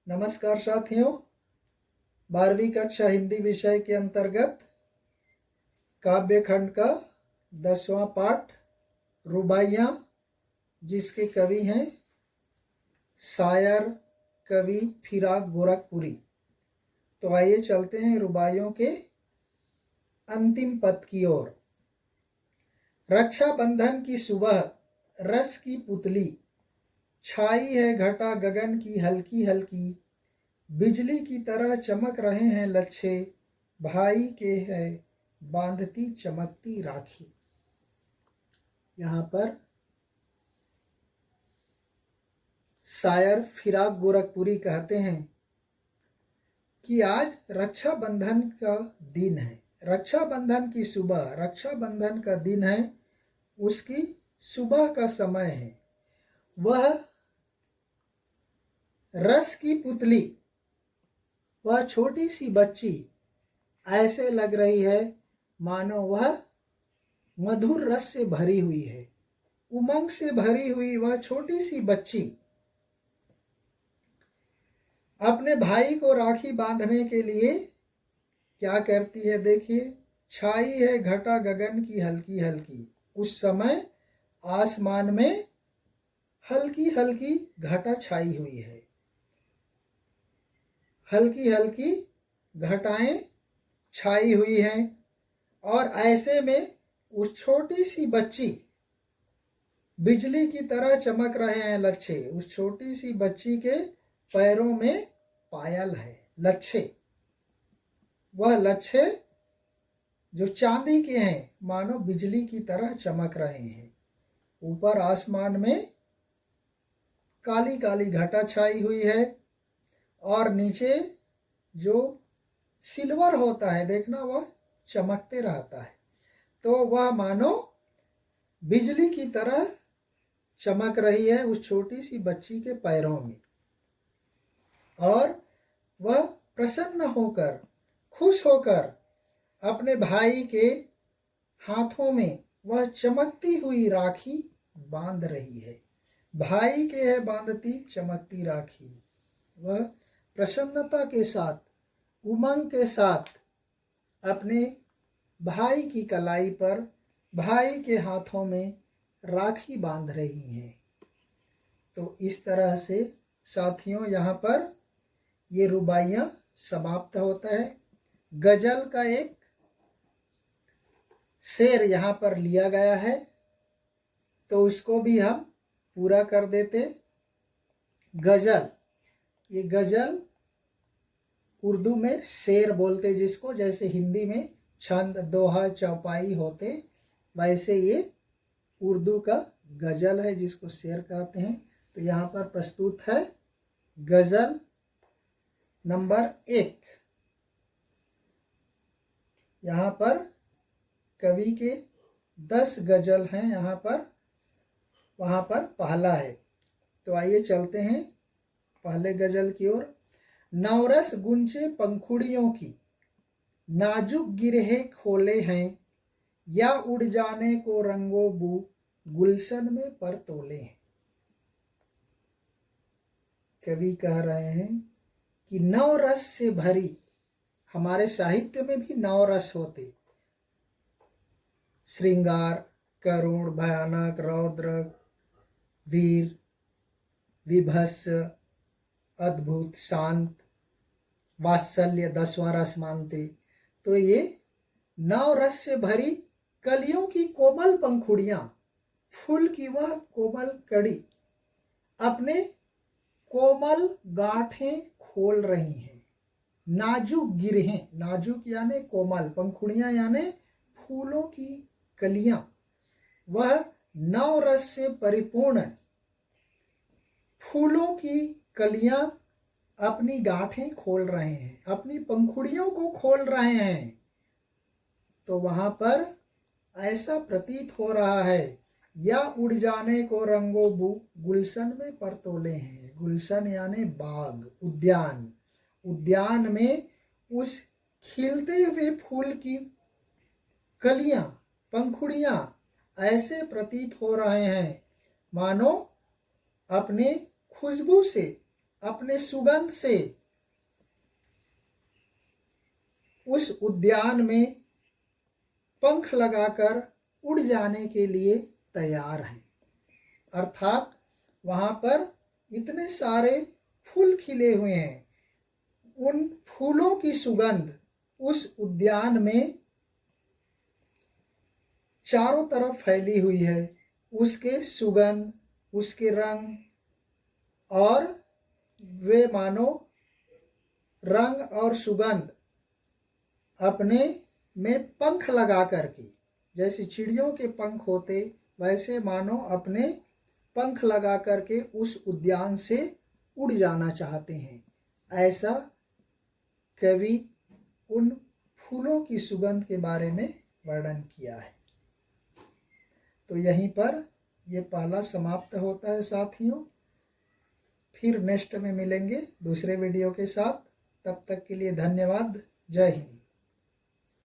नमस्कार साथियों, 12वीं कक्षा हिंदी विषय के अंतर्गत काव्य खंड का 10वां पाठ रुबाइयाँ, जिसके कवि हैं शायर कवि फिराक गोरखपुरी। तो आइए चलते हैं रुबाइयों के अंतिम पद की ओर। रक्षाबंधन की सुबह रस की पुतली, छाई है घटा गगन की हल्की हल्की, बिजली की तरह चमक रहे हैं लच्छे, भाई के है बांधती चमकती राखी। यहाँ पर शायर फिराक गोरखपुरी कहते हैं कि आज रक्षाबंधन का दिन है, रक्षाबंधन की सुबह, रक्षाबंधन का दिन है, उसकी सुबह का समय है। वह रस की पुतली, वह छोटी सी बच्ची ऐसे लग रही है मानो वह मधुर रस से भरी हुई है, उमंग से भरी हुई वह छोटी सी बच्ची अपने भाई को राखी बांधने के लिए क्या करती है। देखिए, छाई है घटा गगन की हल्की हल्की, उस समय आसमान में हल्की हल्की घटा छाई हुई है, हल्की हल्की घटाएं छाई हुई हैं, और ऐसे में उस छोटी सी बच्ची बिजली की तरह चमक रहे हैं लच्छे। उस छोटी सी बच्ची के पैरों में पायल है, लच्छे। वह लच्छे जो चांदी के हैं, मानो बिजली की तरह चमक रहे हैं। ऊपर आसमान में काली काली घटा छाई हुई है, और नीचे जो सिल्वर होता है, देखना, वह चमकते रहता है। तो वह मानो बिजली की तरह चमक रही है उस छोटी सी बच्ची के पैरों में, और वह प्रसन्न होकर, खुश होकर अपने भाई के हाथों में वह चमकती हुई राखी बांध रही है। भाई के है बांधती चमकती राखी। वह प्रसन्नता के साथ, उमंग के साथ अपने भाई की कलाई पर, भाई के हाथों में राखी बांध रही हैं। तो इस तरह से साथियों, यहाँ पर ये रुबाइयाँ समाप्त होता है। गजल का एक शेर यहाँ पर लिया गया है, तो उसको भी हम पूरा कर देते। गजल, ये गजल उर्दू में शेर बोलते जिसको, जैसे हिंदी में छंद दोहा चौपाई होते, वैसे ये उर्दू का गजल है जिसको शेर कहते हैं। तो यहाँ पर प्रस्तुत है गजल नंबर 1। यहाँ पर कवि के 10 गजल हैं यहाँ पर, वहाँ पर पहला है। तो आइए चलते हैं पहले गजल की ओर। नवरस गुंचे पंखुड़ियों की, नाजुक गिरहे खोले हैं, या उड़ जाने को रंगो बू गुलशन में पर तोले हैं। कवि कह रहे हैं कि नवरस से भरी, हमारे साहित्य में भी नवरस होते, श्रृंगार, करुण, भयानक, रौद्र, वीर, विभत्स, अद्भुत, शांत, वात्सल्य, 10वां रस मानते। तो ये नवरस से भरी कलियों की कोमल पंखुड़ियां, फूल की वह कोमल कड़ी अपने कोमल गांठें खोल रही हैं। नाजुक गिरहें, नाजुक यानी कोमल, पंखुड़ियां यानी फूलों की कलियां, वह नवरस से परिपूर्ण फूलों की कलियां अपनी गांठें खोल रहे हैं, अपनी पंखुड़ियों को खोल रहे हैं। तो वहां पर ऐसा प्रतीत हो रहा है, या उड़ जाने को रंगो बू गुलशन में पर तोले हैं। गुलशन यानी बाग, उद्यान, उद्यान में उस खिलते हुए फूल की कलियां, पंखुड़ियां ऐसे प्रतीत हो रहे हैं मानो अपने खुशबू से, अपने सुगंध से उस उद्यान में पंख लगाकर उड़ जाने के लिए तैयार हैं। अर्थात वहाँ पर इतने सारे फूल खिले हुए हैं, उन फूलों की सुगंध उस उद्यान में चारों तरफ फैली हुई है। उसके सुगंध, उसके रंग, और वे मानो रंग और सुगंध अपने में पंख लगा कर के, जैसे चिड़ियों के पंख होते वैसे मानो अपने पंख लगा करके उस उद्यान से उड़ जाना चाहते हैं। ऐसा कवि उन फूलों की सुगंध के बारे में वर्णन किया है। तो यहीं पर ये पहला समाप्त होता है साथियों। फिर नेक्स्ट में मिलेंगे दूसरे वीडियो के साथ। तब तक के लिए धन्यवाद। जय हिंद।